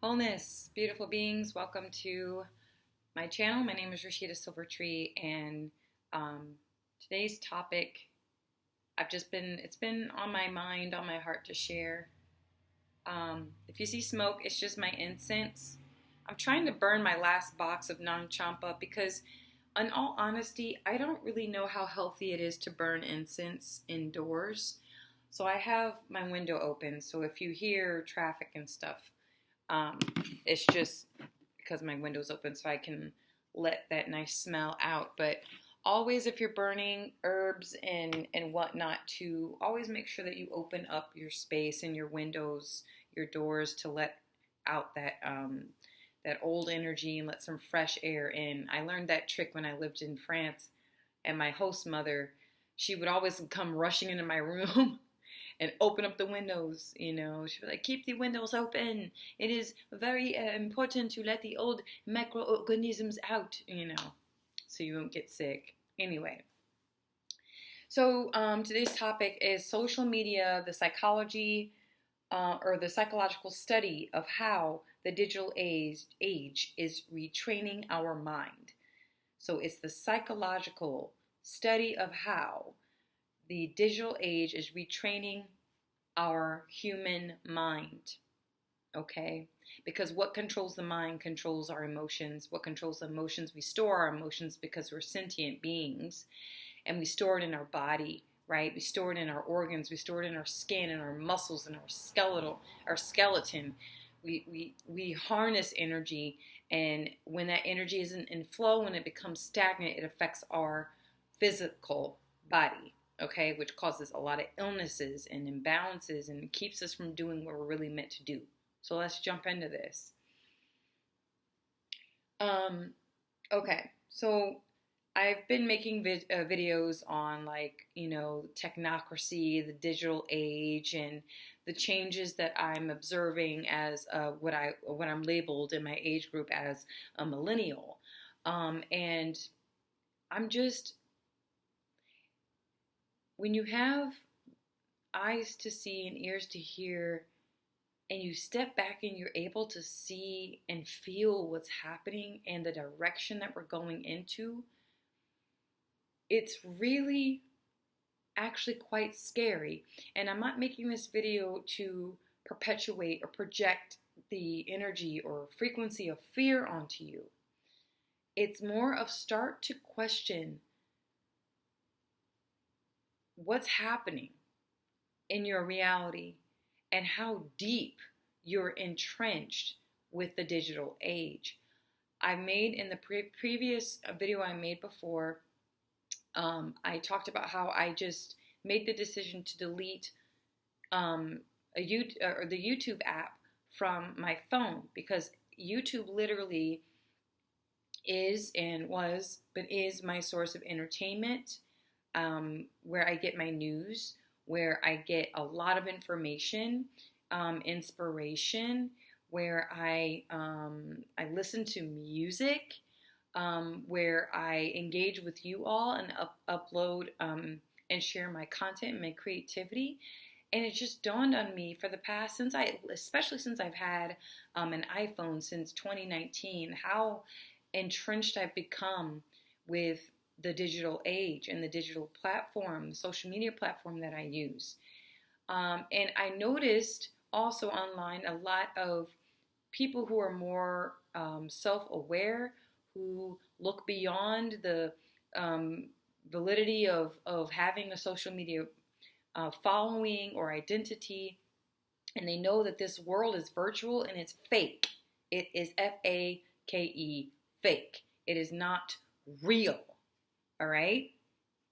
Wholeness, beautiful beings, welcome to my channel. My name is Rashida Silvertree, and today's topic, it's been on my mind, on my heart to share. If you see smoke, it's just my incense. I'm trying to burn my last box of non-champa because, in all honesty, I don't really know how healthy it is to burn incense indoors. So I have my window open, so if you hear traffic and stuff, it's just because my window's open so I can let that nice smell out. But always, if you're burning herbs and whatnot, to always make sure that you open up your space and your windows, your doors, to let out that old energy and let some fresh air in. I learned that trick when I lived in France, and my host mother, she would always come rushing into my room and open up the windows. She'd be like, keep the windows open. It is very important to let the old microorganisms out, so you won't get sick. Anyway, so today's topic is social media, the psychology or the psychological study of how the digital age is retraining our mind. So it's the psychological study of how the digital age is retraining our human mind, okay? Because what controls the mind controls our emotions. What controls the emotions? We store our emotions because we're sentient beings, and we store it in our body, right? We store it in our organs. We store it in our skin and our muscles and our skeleton. We harness energy, and when that energy isn't in flow, when it becomes stagnant, it affects our physical body. Okay, which causes a lot of illnesses and imbalances and keeps us from doing what we're really meant to do. So let's jump into this. Okay, so I've been making videos on technocracy, the digital age, and the changes that I'm observing as what I'm labeled in my age group as a millennial, and I'm just. When you have eyes to see and ears to hear, and you step back and you're able to see and feel what's happening and the direction that we're going into, it's really actually quite scary. And I'm not making this video to perpetuate or project the energy or frequency of fear onto you. It's more of start to question what's happening in your reality and how deep you're entrenched with the digital age. I made in the previous video I made before, I talked about how I just made the decision to delete the YouTube app from my phone, because YouTube literally is my source of entertainment. Where I get my news, where I get a lot of information, inspiration, where I listen to music, where I engage with you all and upload and share my content and my creativity. And it just dawned on me for the past, especially since I've had an iPhone since 2019, how entrenched I've become with the digital age and the digital platform, the social media platform that I use. And I noticed also online a lot of people who are more self-aware, who look beyond the validity of having a social media following or identity, and they know that this world is virtual and it's fake. It is F-A-K-E, fake. It is not real. All right?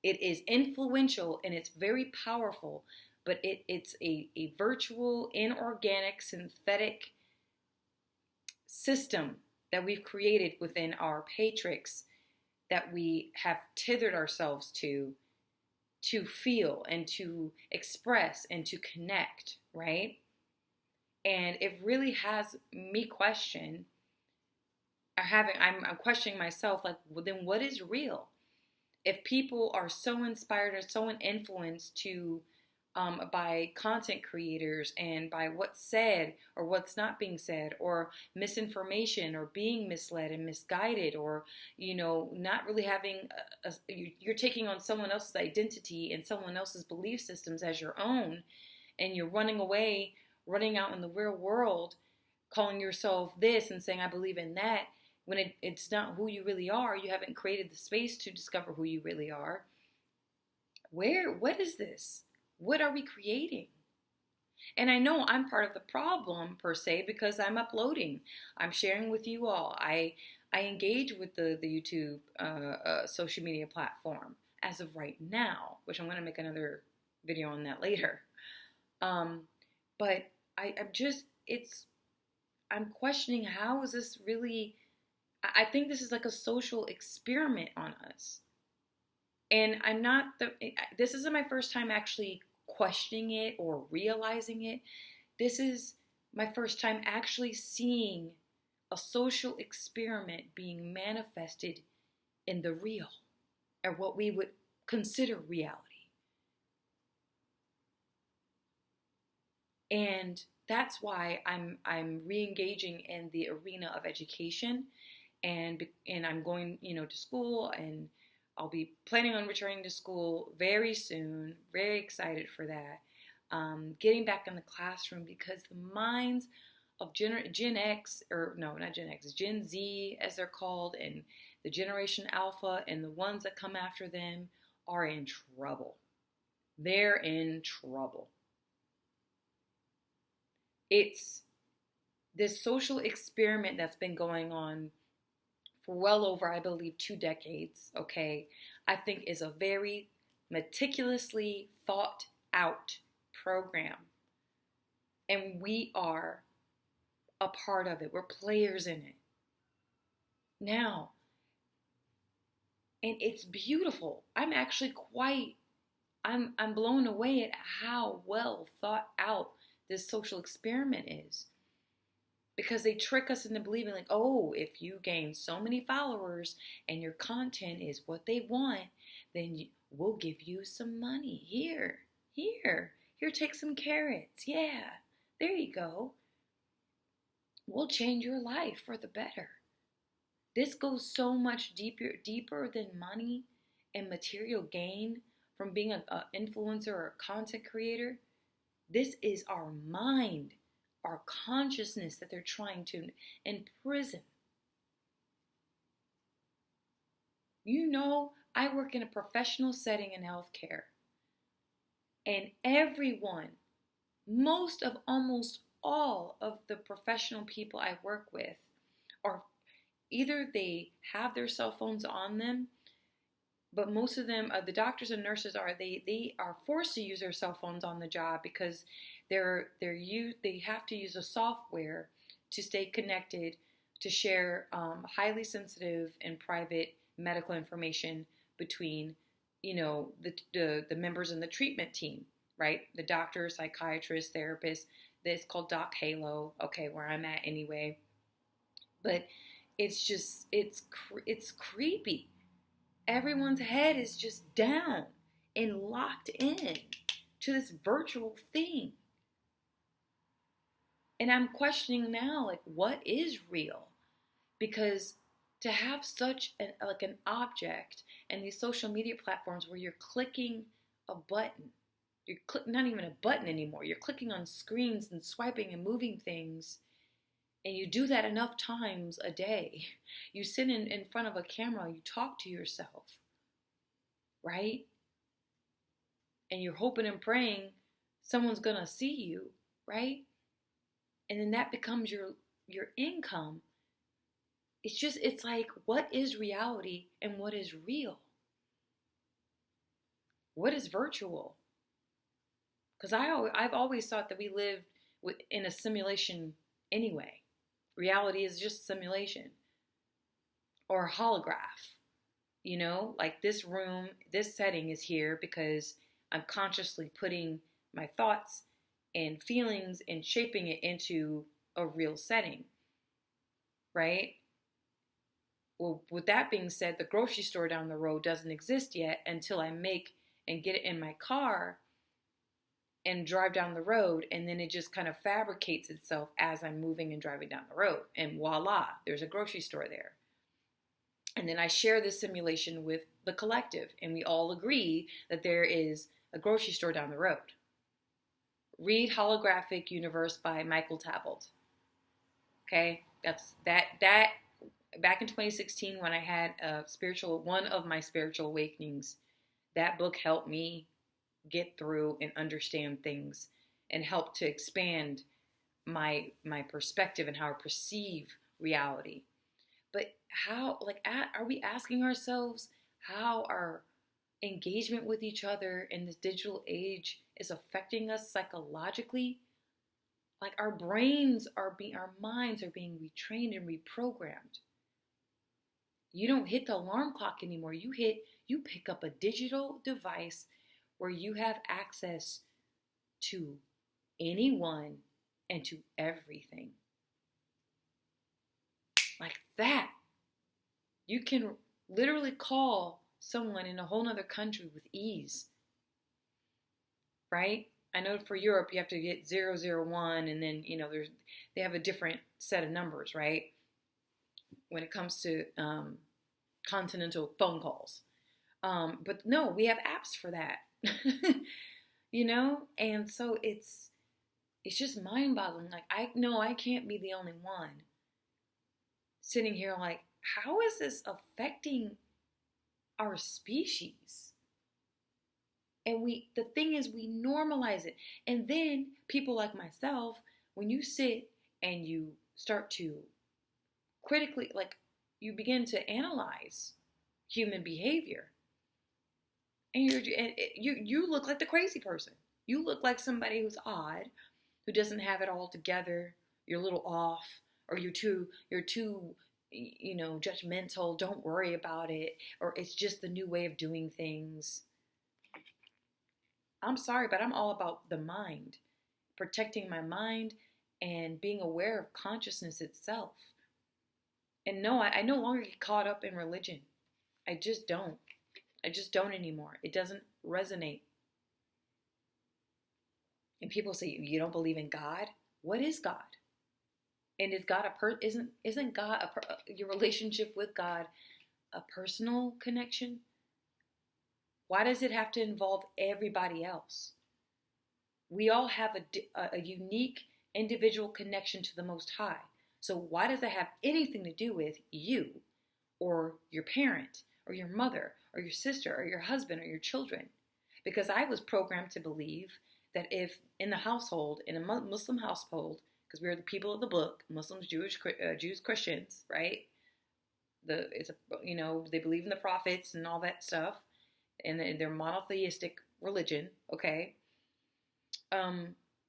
It is influential and it's very powerful, but it's a virtual, inorganic, synthetic system that we've created within our matrix that we have tethered ourselves to feel and to express and to connect, right? And it really has me question, I'm questioning myself, like, well, then what is real? If people are so inspired or so influenced to by content creators and by what's said or what's not being said, or misinformation or being misled and misguided, or not really having you're taking on someone else's identity and someone else's belief systems as your own, and you're running away, running out in the real world, calling yourself this and saying I believe in that, when it's not who you really are. You haven't created the space to discover who you really are. What is this? What are we creating? And I know I'm part of the problem, per se, because I'm uploading. I'm sharing with you all. I engage with the YouTube social media platform as of right now, which I'm going to make another video on that later. But I'm questioning, how is this really, I think this is like a social experiment on us. And this isn't my first time actually questioning it or realizing it. This is my first time actually seeing a social experiment being manifested in the real, or what we would consider reality. And that's why I'm re-engaging in the arena of education, and I'm going, to school, and I'll be planning on returning to school very soon. Very excited for that. Getting back in the classroom, because the minds of Gen X, or no, not Gen X, Gen Z as they're called, and the Generation Alpha and the ones that come after them are in trouble. They're in trouble. It's this social experiment that's been going on for well over, I believe, 2 decades, okay, I think is a very meticulously thought out program. And we are a part of it. We're players in it. Now, and it's beautiful. I'm actually I'm blown away at how well thought out this social experiment is. Because they trick us into believing like, oh, if you gain so many followers and your content is what they want, then we'll give you some money. Here, take some carrots. Yeah, there you go. We'll change your life for the better. This goes so much deeper than money and material gain from being an influencer or a content creator. This is our mind, our consciousness that they're trying to imprison. I work in a professional setting in healthcare. And everyone, almost all of the professional people I work with, are either they have their cell phones on them, but most of them, the doctors and nurses they are forced to use their cell phones on the job, because they have to use a software to stay connected, to share highly sensitive and private medical information between the members in the treatment team, right? The doctor, psychiatrist, therapist. It's called Doc Halo. Okay, where I'm at anyway. But it's just it's creepy. Everyone's head is just down and locked in to this virtual thing. And I'm questioning now, like, what is real? Because to have such an object and these social media platforms where you're clicking a button, not even a button anymore, you're clicking on screens and swiping and moving things, and you do that enough times a day. You sit in front of a camera, you talk to yourself, right? And you're hoping and praying someone's gonna see you, right? And then that becomes your income. It's like, what is reality and what is real? What is virtual? Because I've always thought that we live in a simulation anyway. Reality is just simulation or a holograph. Like this room, this setting is here because I'm consciously putting my thoughts and feelings and shaping it into a real setting, right? Well, with that being said, the grocery store down the road doesn't exist yet until I make and get it in my car and drive down the road, and then it just kind of fabricates itself as I'm moving and driving down the road. And voila, there's a grocery store there. And then I share this simulation with the collective, and we all agree that there is a grocery store down the road. Read Holographic Universe by Michael Talbot. Okay, that's that back in 2016 when I had one of my spiritual awakenings. That book helped me get through and understand things and help to expand my perspective and how I perceive reality. But are we asking ourselves how our engagement with each other in this digital age is affecting us psychologically? Like our minds are being retrained and reprogrammed. You don't hit the alarm clock anymore. You pick up a digital device where you have access to anyone and to everything. Like that. You can literally call someone in a whole other country with ease. Right? I know for Europe you have to get 001 and then, they have a different set of numbers, right? When it comes to continental phone calls. But no, we have apps for that. And so it's just mind-boggling. Like, I know I can't be the only one sitting here like, how is this affecting our species? And the thing is, we normalize it. And then people like myself, when you sit and you start to critically, like, you begin to analyze human behavior, and you look like the crazy person. You look like somebody who's odd, who doesn't have it all together. You're a little off, or you're too judgmental. Don't worry about it, or it's just the new way of doing things. I'm sorry, but I'm all about the mind, protecting my mind and being aware of consciousness itself. And no, I no longer get caught up in religion. I just don't. I just don't anymore. It doesn't resonate. And people say, you don't believe in God? What is God? And is God isn't God your relationship with God a personal connection? Why does it have to involve everybody else? We all have a unique individual connection to the Most High. So why does it have anything to do with you or your parent or your mother or your sister or your husband or your children? Because I was programmed to believe that if in the household, in a Muslim household, because we're the people of the book, Muslims, Jews, Christians, right? They believe in the prophets and all that stuff, and they're monotheistic religion, okay?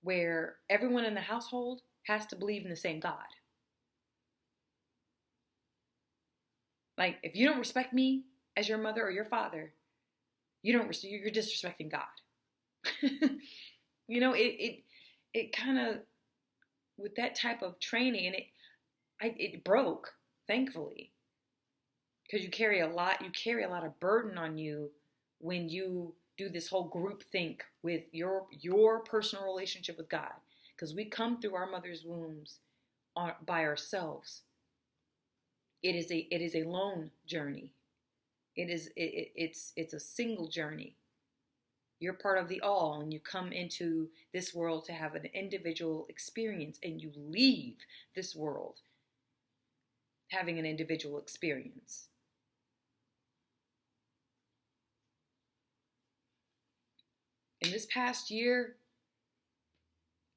Where everyone in the household has to believe in the same God. Like, if you don't respect me as your mother or your father, you're disrespecting God. It kind of, with that type of training, and it broke, thankfully, because you carry a lot of burden on you when you do this whole group think with your personal relationship with God, because we come through our mother's wombs by ourselves. It is a lone journey. It's a single journey. You're part of the all, and you come into this world to have an individual experience, and you leave this world having an individual experience. In this past year,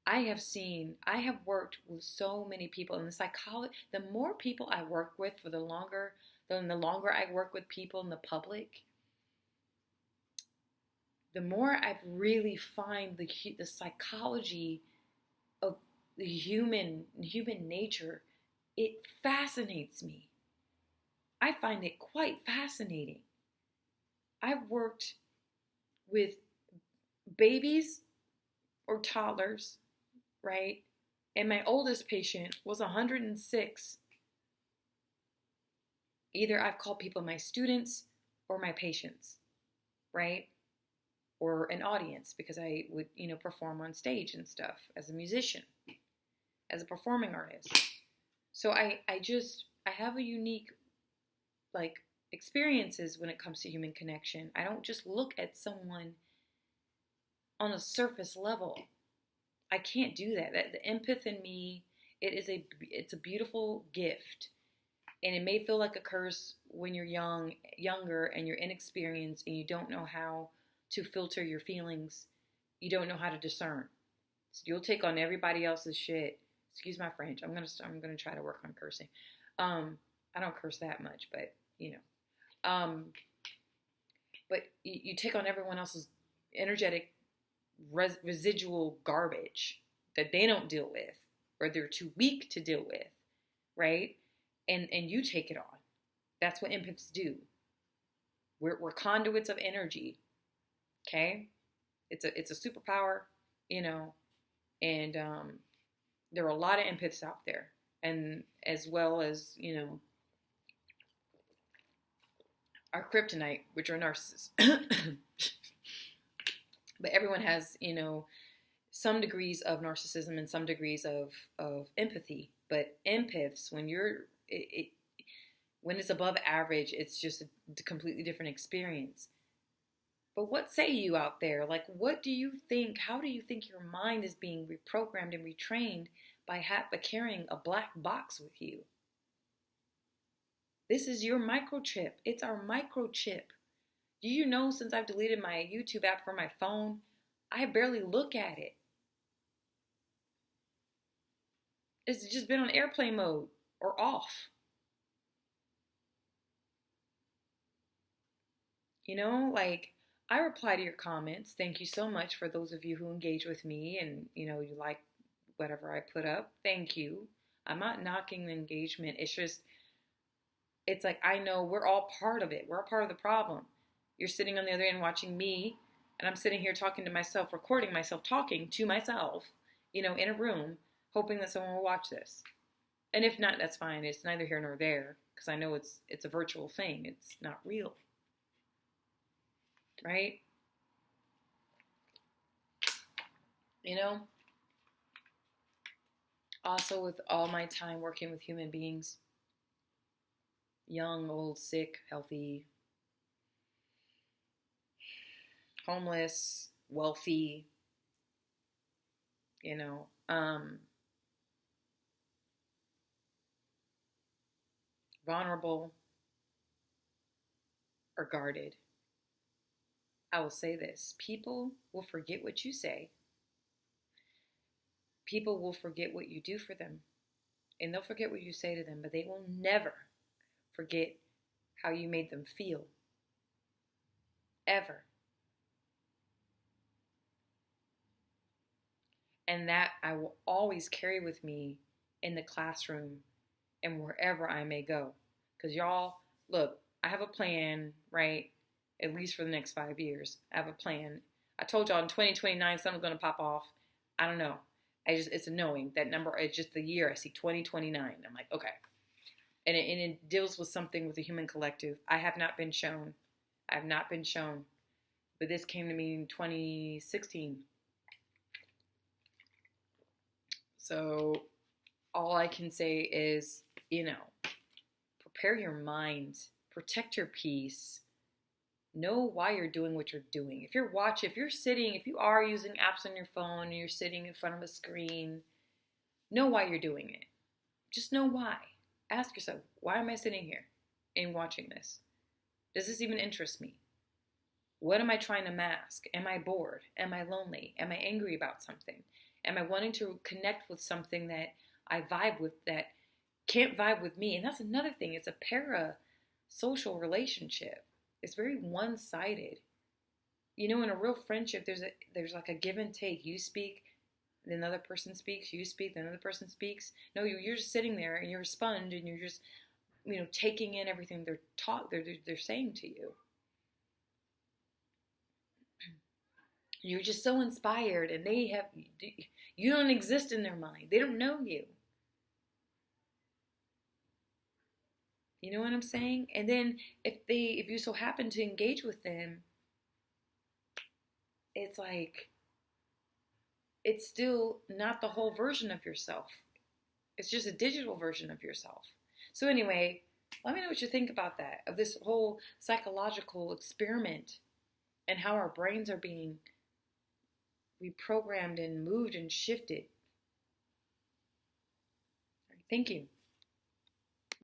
I have worked with so many people in the psychology. The more people I work with the longer I work with people in the public, the more I really find the psychology of the human nature. It fascinates me. I find it quite fascinating. I've worked with babies or toddlers, right? And my oldest patient was 106. Either I've called people my students or my patients, right? or an audience because I would, perform on stage and stuff as a musician, as a performing artist. So I have a unique, like, experiences when it comes to human connection. I don't just look at someone on a surface level. I can't do that. The empath in me, it's a beautiful gift. And it may feel like a curse when you're younger and you're inexperienced and you don't know how to filter your feelings. You don't know how to discern. So you'll take on everybody else's shit. Excuse my French. I'm gonna try to work on cursing. I don't curse that much, but but you take on everyone else's energetic residual garbage that they don't deal with, or they're too weak to deal with, right? And you take it on. That's what empaths do. We're conduits of energy. Okay, it's a superpower, and there are a lot of empaths out there, and as well as our kryptonite, which are narcissists. But everyone has some degrees of narcissism and some degrees of empathy. But empaths, when when it's above average, it's just a completely different experience. But what say you out there? Like, what do you think? How do you think your mind is being reprogrammed and retrained by carrying a black box with you? This is your microchip. It's our microchip. Do you know, since I've deleted my YouTube app from my phone, I barely look at it. It's just been on airplane mode or off. Like, I reply to your comments. Thank you so much for those of you who engage with me and, you like whatever I put up. Thank you. I'm not knocking the engagement. It's like, I know we're all part of it. We're all part of the problem. You're sitting on the other end watching me, and I'm sitting here talking to myself, recording myself, talking to myself, in a room, hoping that someone will watch this. And if not, that's fine. It's neither here nor there, because I know it's a virtual thing. It's not real. Right? Also, with all my time working with human beings, young, old, sick, healthy, homeless, wealthy, vulnerable, or guarded. I will say this: people will forget what you say. People will forget what you do for them. And they'll forget what you say to them, but they will never forget how you made them feel. Ever. And that I will always carry with me in the classroom and wherever I may go. Because y'all, look, I have a plan, right? At least for the next 5 years. I have a plan. I told y'all in 2029 something's going to pop off. I don't know. It's a knowing. That number, it's just the year. I see 2029. I'm like, okay. And it deals with something with the human collective. I have not been shown. But this came to me in 2016. So all I can say is, prepare your mind, protect your peace, know why you're doing what you're doing. If you are using apps on your phone and you're sitting in front of a screen, know why you're doing it. Just know why. Ask yourself, why am I sitting here and watching this? Does this even interest me? What am I trying to mask? Am I bored? Am I lonely? Am I angry about something? Am I wanting to connect with something that I vibe with that can't vibe with me? And that's another thing. It's a para-social relationship. It's very one-sided. In a real friendship, there's like a give and take. You speak, then another person speaks. You speak, then another person speaks. No, you're just sitting there and you're a sponge and you're just, taking in everything they're saying to you. You're just so inspired, and you don't exist in their mind. They don't know you. You know what I'm saying? And then if you so happen to engage with them, it's like, it's still not the whole version of yourself. It's just a digital version of yourself. So anyway, let me know what you think about that, of this whole psychological experiment and how our brains are being reprogrammed and moved and shifted. Thank you.